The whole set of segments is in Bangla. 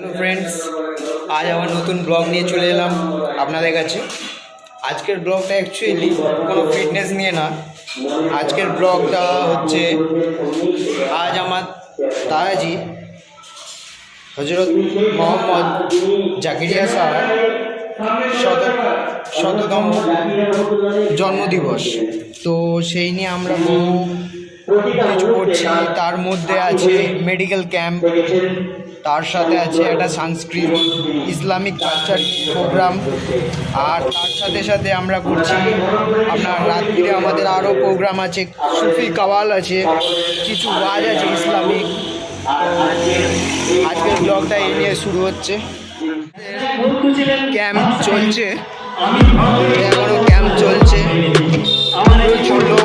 হ্যালো ফ্রেন্ডস, আজ আমার নতুন ব্লগ নিয়ে চলে এলাম আপনাদের কাছে। আজকের ব্লগটা অ্যাকচুয়ালি কোনো ফিটনেস নিয়ে না। আজকের ব্লগটা হচ্ছে আজ আমার তায়াজি হজরত মোহাম্মদ জাকিরিয়া স্যার শততম জন্মদিবস। তো সেই নিয়ে আমরা বহু কিছু করছি। তার মধ্যে আছে মেডিকেল ক্যাম্প, তার সাথে আছে একটা সাংস্কৃতিক ইসলামিক কালচার প্রোগ্রাম, আর তার সাথে সাথে আমরা করছি আপনার রাত্রিরে আমাদের আরও প্রোগ্রাম আছে, সুফি কাওয়াল আছে, কিছু ওয়াজ আছে ইসলামিক। আজকের ব্লগটা এই নিয়ে শুরু হচ্ছে। ক্যাম্প চলছে, এখনও ক্যাম্প চলছে। ছোটো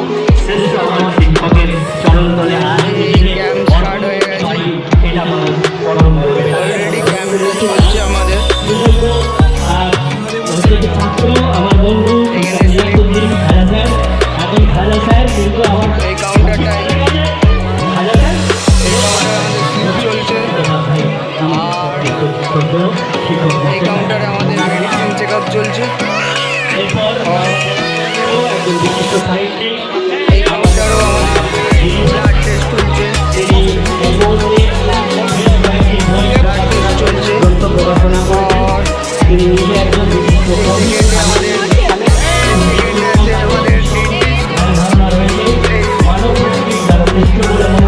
ক্যাম্প স্টার্ট হয়ে গেছে, অলরেডি ক্যাম্পটা চলছে আমাদের। এই কাউন্টারটায় চলছে, আর এই কাউন্টারে আমাদের মেডিসিন চেক আপ চলছে। এই কাউন্টারও আমাদের ব্লাড টেস্ট চলছে,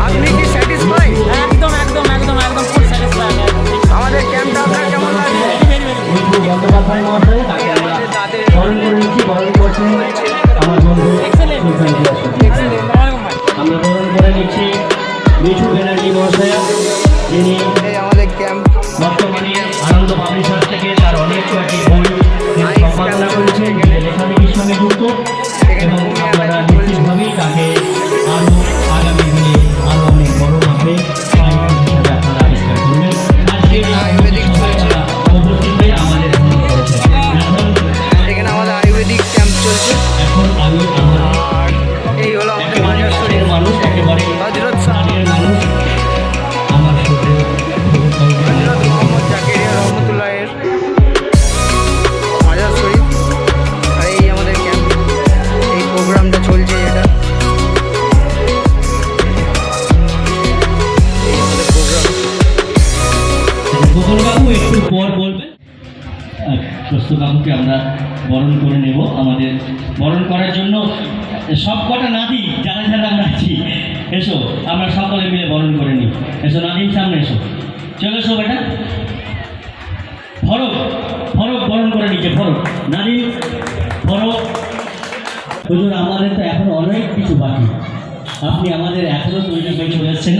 আপনি কি স্যাটিসফাই? একদম একদম একদম একদম ফুল স্যাটিসফাই। আমাদের ক্যাম্পটা আপনার কেমন লাগছে? বন্দ্যোপাধ্যায় মহাশয় তাকে আমরা বরণ করে নিচ্ছি, বরণ করছেন আমার বন্ধু আমরা বরণ করে নিচ্ছি মিঠু ব্যানার্জি মহাশয়া, যিনি আমাদের ক্যাম্প বর্তমানে আনন্দ পাবলিশার থেকে তার অনেক কয়েকটি বই সম্পাদনা করেছেন, লেখালেখির সঙ্গে যুক্ত, এবং আপনারা নিশ্চিতভাবেই তাকে আরও আগামী দিনে আরও অনেক বড় মাপে হিসাবে আপনারা আবিষ্কার করবেন। আয়ুর্বেদিক উপস্থিত হয়ে আমাদের এখানে আমাদের আয়ুর্বেদিক ক্যাম্প চলছে এখন। আমি আর এই হলো আমাদের মাজারশরীফ মানুষ, একেবারে হজরত সাহেবের মানুষ, আমার সাথে হজরত মোহাম্মদ জাকিরিয়া রহমতুল্লাহের মাজার শরীফ। আর এই আমাদের ক্যাম্প, এই প্রোগ্রামটা চলছে যেটা, এই আমাদের প্রোগ্রাম। গোপালবাবু একটু পর বলবেন। প্রস্তুতবাবুকে আমরা বরণ করে নেব। আমাদের বরণ করার জন্য সব কটা নাদি যারা যারা আমরা আছি, এসো আমরা সকলে মিলে বরণ করে নিই। এসো নাদিম, সামনে এসো, চলে এসো বেটা। ফরক ফরক বরণ করে নিচ্ছে, ফরক নাদিম, ফরক। হুজুর, আমাদের তো এখন অনেক কিছু বাকি, আপনি আমাদের এখনও তৈরি হয়ে চলে এসছেন।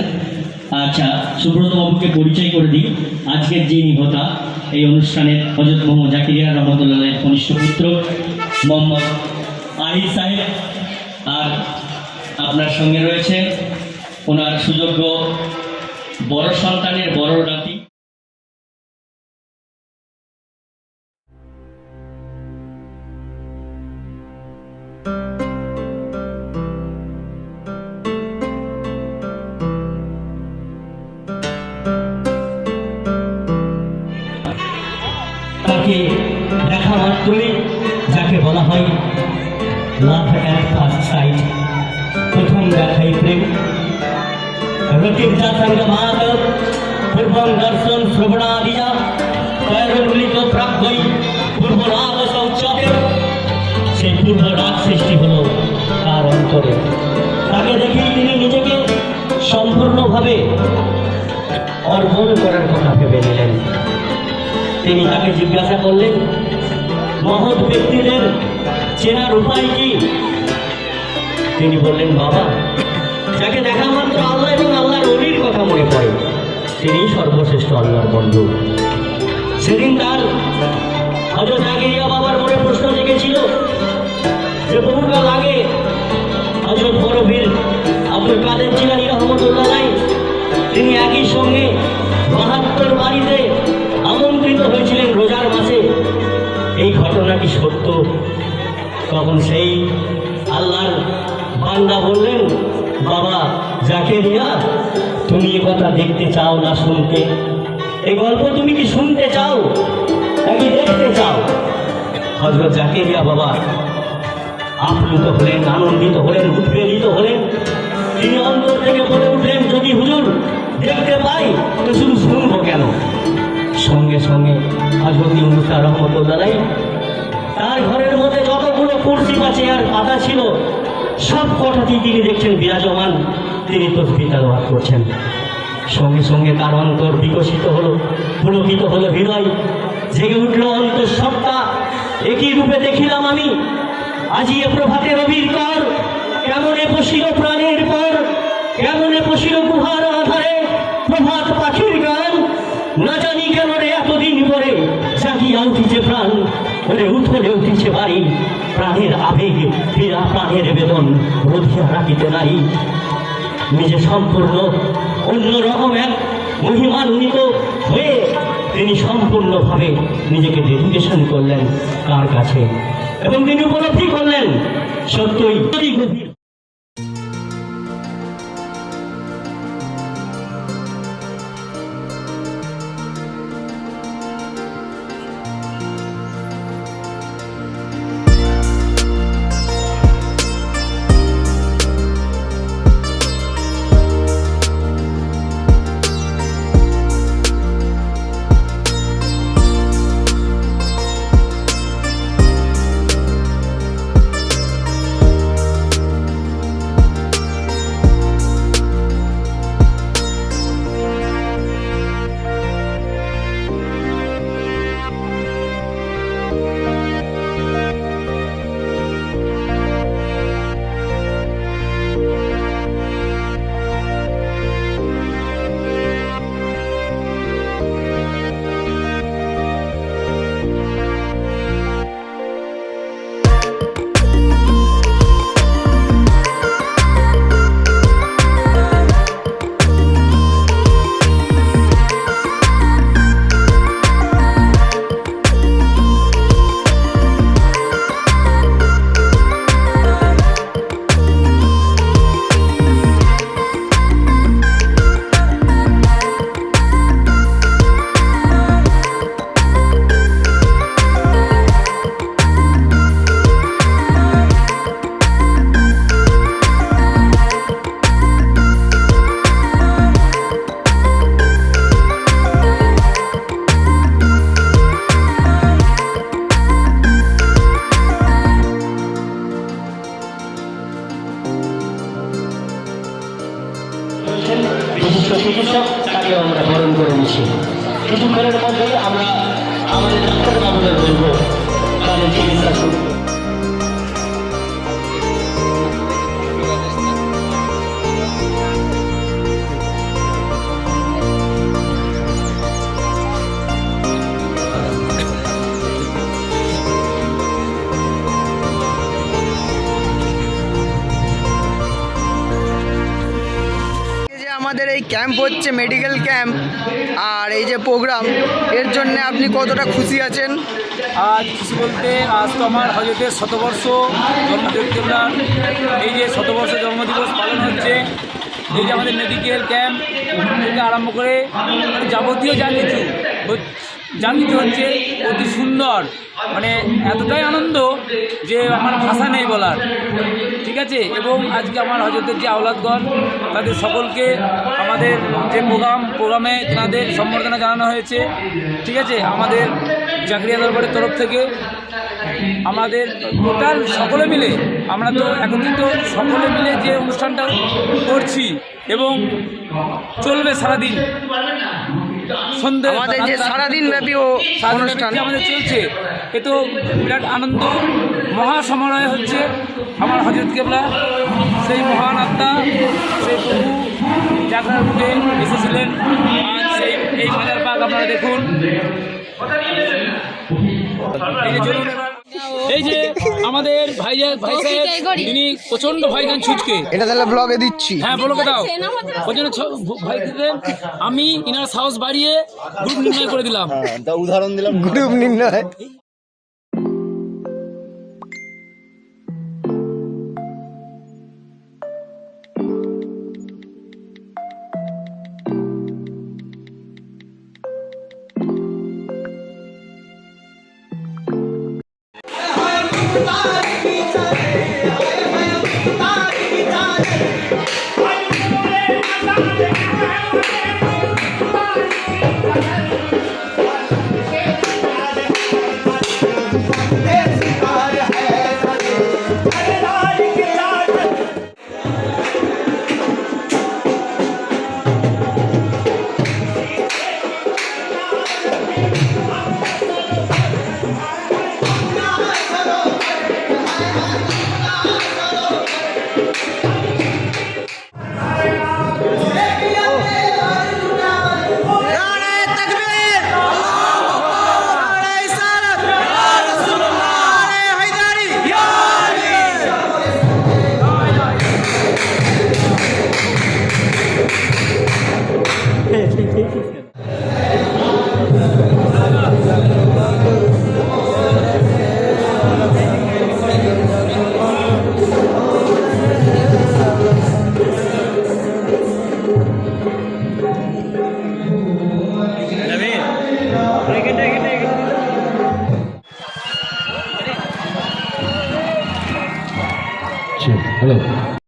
আচ্ছা, সুব্রত বাবুকে পরিচয় করে দিই। আজকের যিনি হোতা এই অনুষ্ঠানের হযরত মোহাম্মদ জাকিরিয়া রহমতুল্লাহের কনিষ্ঠ পুত্র মোহাম্মদ আহির সাহেব, আর আপনার সঙ্গে রয়েছে ওনার সুযোগ্য বড় সন্তানের বড় নাতি। তাকে দেখা মাত্রই যাকে বলা হয় লাভ অ্যাট ফার্স্ট সাইট, প্রথম দেখাই প্রেম। রতির্যা সঙ্গমাদ পূর্বং দর্শন শ্রবণাদিজা তৈরমূলিত প্রাজ্ঞই পূর্বরাগ শৌচতে। সেই পূর্বরাগ সৃষ্টি হলো তার অন্তরে। তাকে দেখেই তিনি নিজেকে সম্পূর্ণভাবে অর্পণ করার কথা ভেবে নিলেন। তিনি তাকে জিজ্ঞাসা করলেন, মহৎ ব্যক্তিদের চেনার উপায় কি? তিনি বললেন, বাবা, যাকে দেখা মাত্র আল্লাহ এবং আল্লাহর ওলির কথা মনে পড়ে, তিনি সর্বশ্রেষ্ঠ আল্লাহর বন্ধু। সেদিন তার হযরত জাকিরিয়া বাবার মনে প্রশ্ন জেগেছিল যে বহুকাল আগে হযরত বড়বীর আব্দুল কাদের জিলানী রহমতুল্লাহ তিনি একই সঙ্গে ৭২ বাড়িতে আমন্ত্রিত হয়েছিলেন রোজার মাসে। এই ঘটনাটি সত্য। তখন সেই আল্লাহর বান্দা বললেন, বাবা জাকিরিয়া, তুমি এ কথা দেখতে চাও না শুনতে? এই গল্প তুমি কি শুনতে চাও নাকি দেখতে চাও? হযরত জাকারিয়া বাবা আপ্লুত হলেন, আনন্দিত হলেন, উদ্বেলিত হলেন। তিনি অন্তর থেকে বলে উঠলেন, যদি হুজুর দেখতে পাই তো শুধু শুনবো কেন? সঙ্গে সঙ্গে হযরত ইউনূস রহমতুল্লাহ তার ঘরের মধ্যে যতগুলো কুরসি বা চেয়ার পাতা ছিল সব কটাতেই তিনি দেখছেন বিরাজমান, তিনি তাসবিহ তেলাওয়াত করছেন। সঙ্গে সঙ্গে তার অন্তর বিকশিত হলো, পুলকিত হলো হৃদয়, জেগে উঠল অন্তঃসত্ত্বা। একই রূপে দেখিলাম আমি আজি এ প্রভাতে রবির কর, কেমনে পশিল প্রাণের পর, কেমনে পশিল গুহার আধারে প্রভাত পাখির গান। না জানি কেন রে এতদিন পরে জাগিয়া উঠিছে প্রাণ, ওরে উঠলে উঠিছে বাড়ি, প্রাণের আবেগ পীড়া প্রাণের বেদন রোধিয়া রাখিতে নাই। নিজে সম্পূর্ণ অন্যরকম এক মহিমান্বিত হয়ে তিনি সম্পূর্ণভাবে নিজেকে ডেডিকেশন করলেন তার কাছে, এবং তিনি উপলব্ধি করলেন সত্যই গভীর। বিশিষ্ট চিকিৎসক তাকে আমরা বরণ করে নিচ্ছি। কিছুক্ষণের মধ্যে আমরা আমাদের ডাক্তারবাবুদের বলবো তাদের চিকিৎসা শুরু। আমাদের এই ক্যাম্প হচ্ছে মেডিকেল ক্যাম্প, আর এই যে প্রোগ্রাম, এর জন্য আপনি কতটা খুশি আছেন? আজ খুশি বলতে আজ তো আমার হজরতের শতবর্ষ জন্মদিবস, এই যে শতবর্ষ জন্মদিবস পালন হচ্ছে। এই যে আমাদের মেডিকেল ক্যাম্প থেকে আরম্ভ করে যাবতীয় যা কিছু হচ্ছে অতি সুন্দর, মানে এতটাই আনন্দ যে আমার ভাষা নেই বলার, ঠিক আছে। এবং আজকে আমার হজরতের যে আওলাদগণ তাদের সকলকে আমাদের যে প্রোগ্রামে তাদের সম্বর্ধনা জানানো হয়েছে, ঠিক আছে। আমাদের জাকারিয়া দরবারের তরফ থেকে আমাদের টোটাল সকলে মিলে, আমরা তো একত্রিত সকলে মিলে যে অনুষ্ঠানটা করছি এবং চলবে সারাদিন, সন্ধ্যে আমাদের যে সারাদিন ব্যাপী অনুষ্ঠান আমাদের চলছে, এ তো বিরাট আনন্দ মহাসমারোহ হচ্ছে। আমার হযরত কেবলা সেই মহান আত্মা, সেই প্রভু জাগরার রূপে এসেছিলেন। আজ সেই এই মাজার পাক আপনারা দেখুন। এই যে আমাদের ভাই সাহেব, তিনি প্রচন্ড ভয় গান ছুটকে, এটা তাহলে ব্লগে দিচ্ছি। হ্যাঁ ব্লগে দাও, ওই জন্য ভয় দিলেন। আমি ইনার সাহস বাড়িয়ে গ্রুপ নির্ণয় করে দিলাম, উদাহরণ দিলাম, গ্রুপ নির্ণয়। হ্যালো